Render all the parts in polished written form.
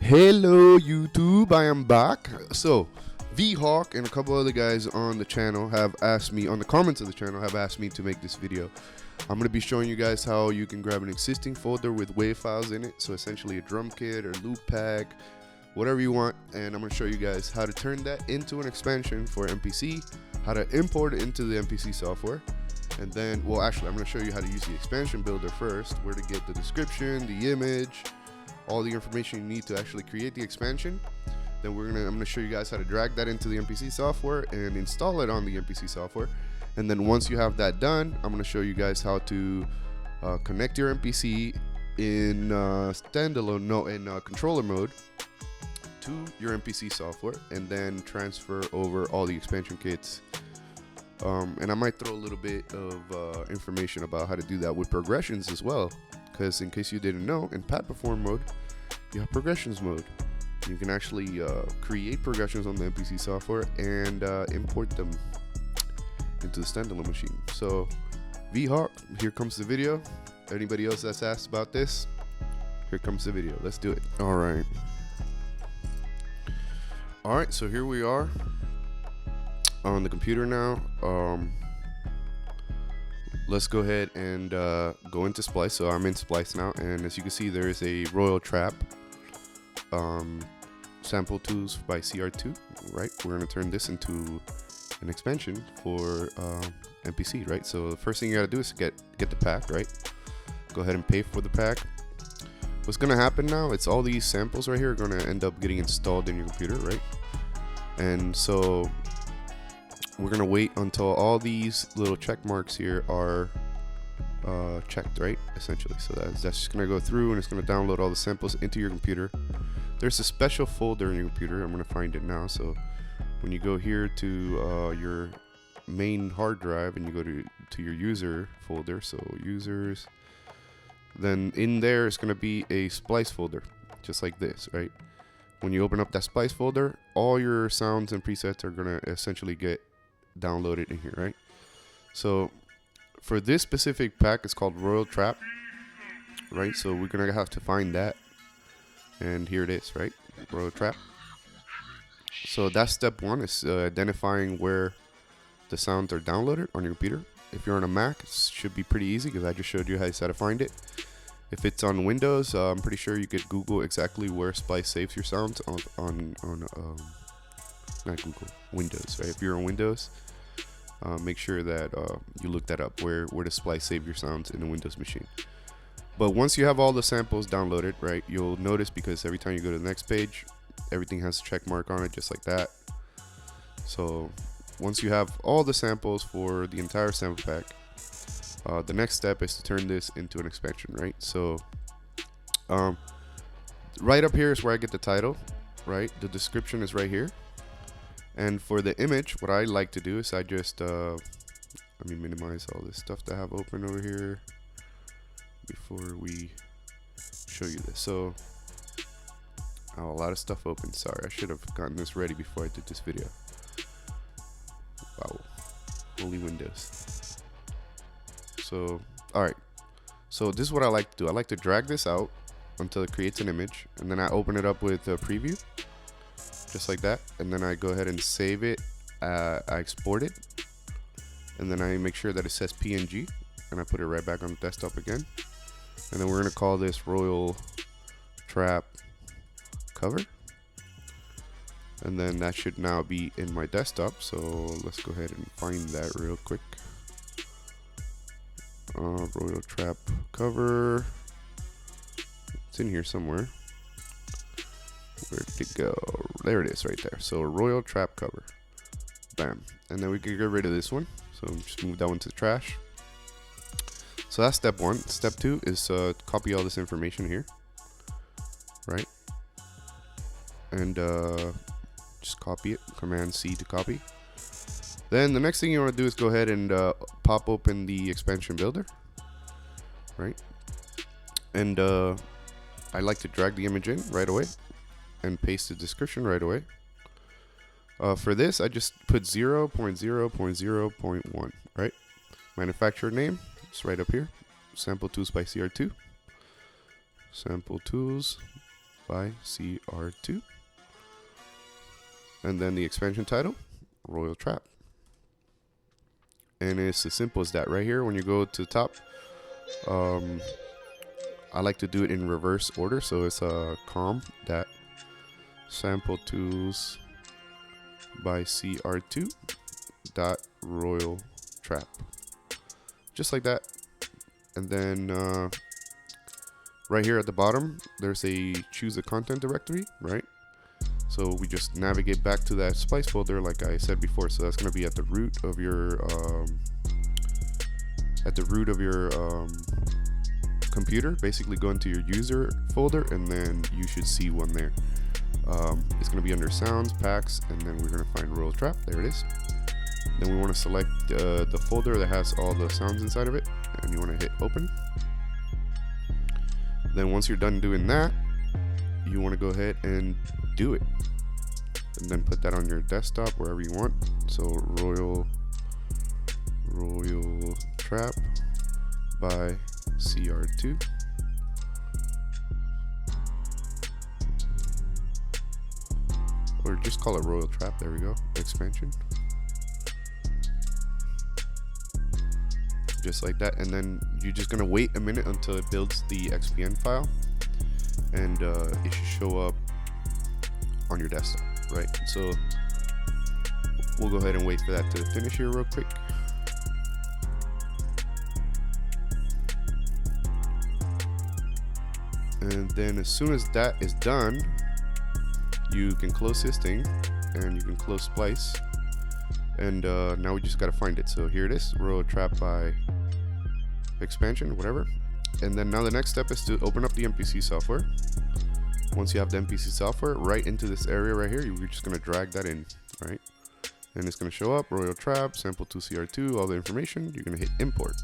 Hello YouTube, I am back. So V-Hawk and a couple other guys on the channel have asked me, on the comments of the channel, have asked me to make this video. I'm going to be showing you guys how you can grab an existing folder with WAV files in it, so essentially a drum kit or loop pack, whatever you want, and I'm going to show you guys how to turn that into an expansion for MPC, how to import it into the MPC software, and then, well actually I'm going to show you how to use the expansion builder first, where to get the description, the image, all the information you need to actually create the expansion. Then I'm gonna show you guys how to drag that into the MPC software and install it on the MPC software. And then once you have that done, I'm gonna show you guys how to connect your MPC in controller mode to your MPC software, and then transfer over all the expansion kits. And I might throw a little bit of information about how to do that with progressions as well. Because in case you didn't know, in pad perform mode, you have progressions mode. You can actually create progressions on the MPC software and import them into the standalone machine. So V-Hawk, here comes the video. Anybody else that's asked about this, here comes the video. Let's do it. All right, so here we are on the computer now. Let's go ahead and go into Splice. So I'm in Splice now, and as you can see, there is a Royal Trap sample tools by CR2. Right, we're going to turn this into an expansion for MPC. Right, so the first thing you got to do is get the pack. Right, go ahead and pay for the pack. What's going to happen now? It's all these samples right here are going to end up getting installed in your computer. Right, and so we're gonna wait until all these little check marks here are checked, right? Essentially, so that's just gonna go through and it's gonna download all the samples into your computer. There's a special folder in your computer. I'm gonna find it now. So when you go here to your main hard drive and you go to your user folder, so users, then in there is gonna be a Splice folder, just like this, right? When you open up that Splice folder, all your sounds and presets are gonna essentially get downloaded in here, right? So for this specific pack, it's called Royal Trap, right? So we're gonna have to find that, and here it is, right? Royal Trap. So that's step one, is identifying where the sounds are downloaded on your computer. If you're on a Mac, it should be pretty easy because I just showed you how to find it. If it's on Windows, I'm pretty sure you could Google exactly where Splice saves your sounds on not Google, Windows, right? If you're on Windows, make sure that you look that up, where the Splice save your sounds in the Windows machine. But once you have all the samples downloaded, right, you'll notice, because every time you go to the next page, everything has a check mark on it, just like that. So once you have all the samples for the entire sample pack, the next step is to turn this into an expansion, right? So right up here is where I get the title, right? The description is right here. And for the image, what I like to do is I just let me minimize all this stuff that I have open over here before we show you this. So a lot of stuff open. Sorry, I should have gotten this ready before I did this video. Wow, only Windows. So all right, so this is what I like to do. I like to drag this out until it creates an image, and then I open it up with a preview, just like that, and then I go ahead and save it. I export it, and then I make sure that it says PNG, and I put it right back on the desktop again. And then we're gonna call this Royal Trap cover, and then that should now be in my desktop. So let's go ahead and find that real quick. Royal Trap cover, it's in here somewhere. Where'd it go? There it is, right there. So Royal Trap cover, bam. And then we can get rid of this one, so just move that one to the trash. So that's step one. Step two is copy all this information here, right? And just copy it, Command C to copy. Then the next thing you want to do is go ahead and pop open the expansion builder, right? And I like to drag the image in right away and paste the description right away. For this, I just put 0.0.0.1, right? Manufacturer name, it's right up here. Sample Tools by CR2. Sample Tools by CR2. And then the expansion title, Royal Trap. And it's as simple as that right here. When you go to the top, I like to do it in reverse order. So it's com that sample tools by CR2 dot Royal Trap. Just like that. And then right here at the bottom, there's a choose a content directory, right? So we just navigate back to that splice folder like I said before. So that's going to be at the root of your computer. Basically go into your user folder and then you should see one there. It's going to be under sounds, packs, and then we're going to find Royal Trap. There it is. Then we want to select the folder that has all the sounds inside of it, and you want to hit open. Then once you're done doing that, you want to go ahead and do it, and then put that on your desktop wherever you want. So Royal Trap by CR2. Or just call it Royal Trap. There we go. Expansion. Just like that, and then you're just gonna wait a minute until it builds the XPN file, and it should show up on your desktop, right? So we'll go ahead and wait for that to finish here real quick. And then as soon as that is done, you can close this thing and you can close Splice. And now we just got to find it. So here it is, Royal Trap by expansion, whatever. And then now the next step is to open up the MPC software. Once you have the MPC software, right into this area right here, you're just going to drag that in, right? And it's going to show up, Royal Trap, sample to CR2, all the information. You're going to hit import.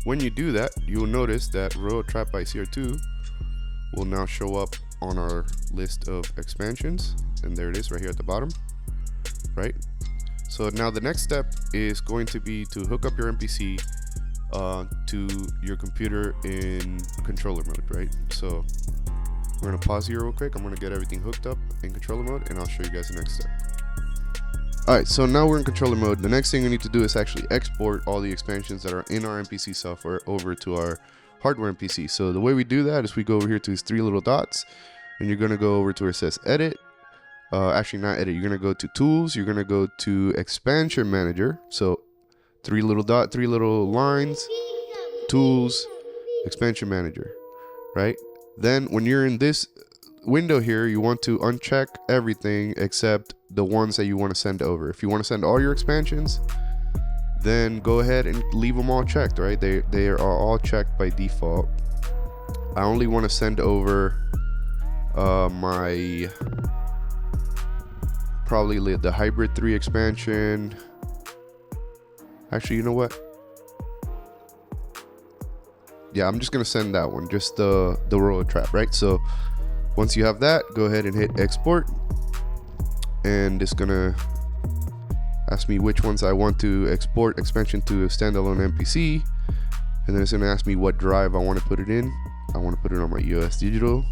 When you do that, you'll notice that Royal Trap by CR2 will now show up on our list of expansions. And there it is right here at the bottom, right? So now the next step is going to be to hook up your MPC to your computer in controller mode, right? So we're gonna pause here real quick. I'm gonna get everything hooked up in controller mode and I'll show you guys the next step. Alright, so now we're in controller mode. The next thing we need to do is actually export all the expansions that are in our MPC software over to our hardware MPC. So the way we do that is we go over here to these three little dots, and you're gonna go over to where it says edit. Actually not edit, you're gonna go to tools, you're gonna go to expansion manager. So three little lines, tools, expansion manager, right? Then when you're in this window here, you want to uncheck everything except the ones that you want to send over. If you want to send all your expansions, then go ahead and leave them all checked, right? They are all checked by default. I only want to send over my probably the Hybrid 3 expansion. Actually, you know what? Yeah, I'm just gonna send that one, just the Royal Trap, right? So once you have that, go ahead and hit export, and it's gonna ask me which ones I want to export expansion to a standalone MPC, and then it's gonna ask me what drive I want to put it in. I want to put it on my US Digital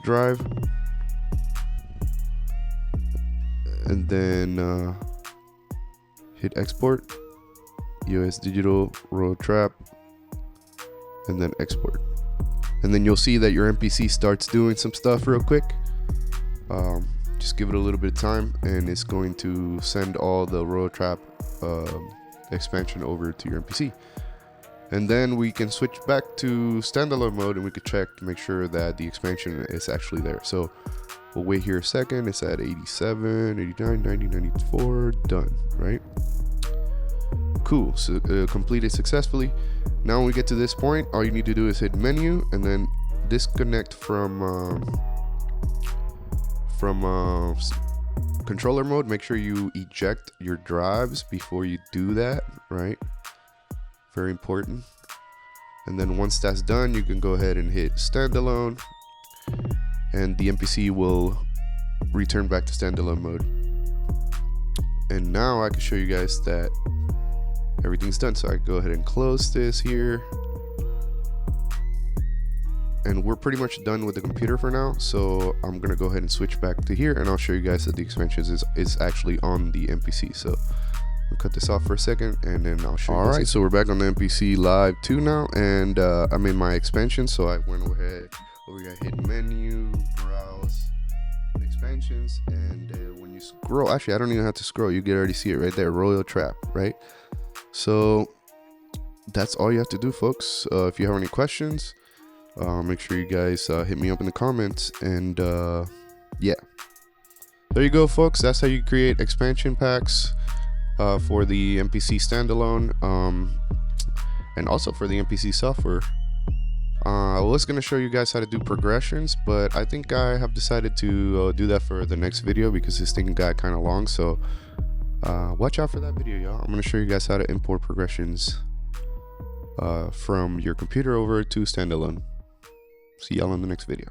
drive, and then hit export, US Digital Royal Trap, and then export. And then you'll see that your MPC starts doing some stuff real quick. Just give it a little bit of time, and it's going to send all the Royal Trap expansion over to your MPC. And then we can switch back to standalone mode, and we could check to make sure that the expansion is actually there. So we'll wait here a second. It's at 87, 89, 90, 94, done, right? Cool, so completed successfully. Now when we get to this point, all you need to do is hit menu and then disconnect from controller mode. Make sure you eject your drives before you do that, right? Very important. And then once that's done, you can go ahead and hit standalone, and the MPC will return back to standalone mode. And now I can show you guys that everything's done. So I go ahead and close this here, and we're pretty much done with the computer for now. So I'm gonna go ahead and switch back to here, and I'll show you guys that the expansions is actually on the MPC. So we'll cut this off for a second, and then I'll show you. All right, so we're back on the MPC Live 2 now, and I'm in my expansion. So I went ahead, over here, hit menu, browse, expansions, and when you scroll, actually I don't even have to scroll, you can already see it right there, Royal Trap, right? So that's all you have to do, folks. If you have any questions, make sure you guys hit me up in the comments, and yeah, there you go, folks. That's how you create expansion packs for the MPC standalone, and also for the MPC software. I was going to show you guys how to do progressions, but I think I have decided to do that for the next video because this thing got kind of long. So watch out for that video, y'all. I'm going to show you guys how to import progressions from your computer over to standalone. See y'all in the next video.